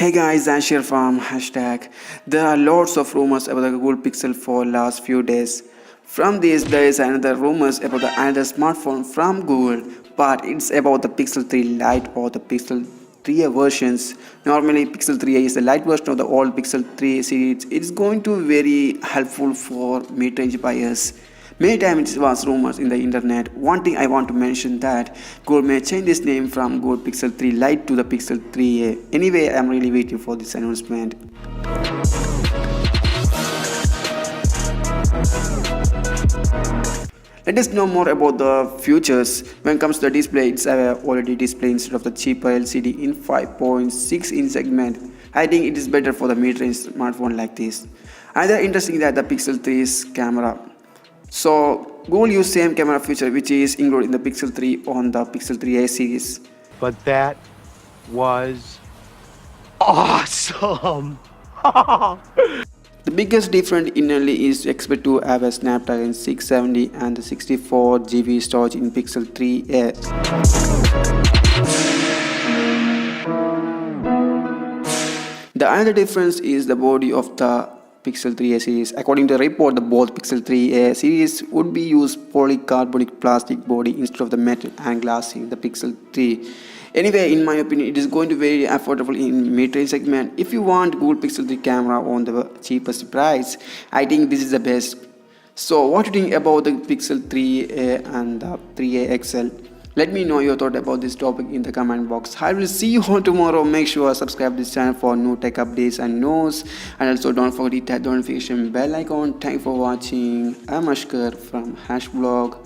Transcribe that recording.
Hey guys, Ashir from hashtag. There are lots of rumors about the Google Pixel for last few days. From this, there is another rumors about the another smartphone from Google, but it's about the Pixel 3 Lite or the Pixel 3a versions. Normally, Pixel 3a is the light version of the old Pixel 3 series. It's going to be very helpful for mid-range buyers. Many times it was rumors in the internet. One thing I want to mention that Google may change this name from Google Pixel 3 Lite to the Pixel 3a. Anyway, I'm really waiting for this announcement. Let us know more about the futures. When it comes to the display, it's already display instead of the cheaper LCD in 5.6-inch segment. I think it is better for the mid-range smartphone like this. Another interesting that the Pixel 3's camera. So Google use same camera feature which is included in the Pixel 3 on the Pixel 3a series. But that was awesome! The biggest difference internally is expected to have a Snapdragon 670 and the 64GB storage in Pixel 3a. The other difference is the body of the Pixel 3a series. According to the report, the both Pixel 3a series would be used polycarbonate plastic body instead of the metal and glass in the Pixel 3. Anyway, in my opinion, it is going to be very affordable in mid-range segment. If you want Google Pixel 3 camera on the cheapest price, I think this is the best. So what do you think about the Pixel 3a and the 3a XL? Let me know your thought about this topic in the comment box. I will see you all tomorrow. Make sure to subscribe this channel for new tech updates and news. And also don't forget to hit that notification bell icon. Thank you for watching. I'm Ashkar from Blog.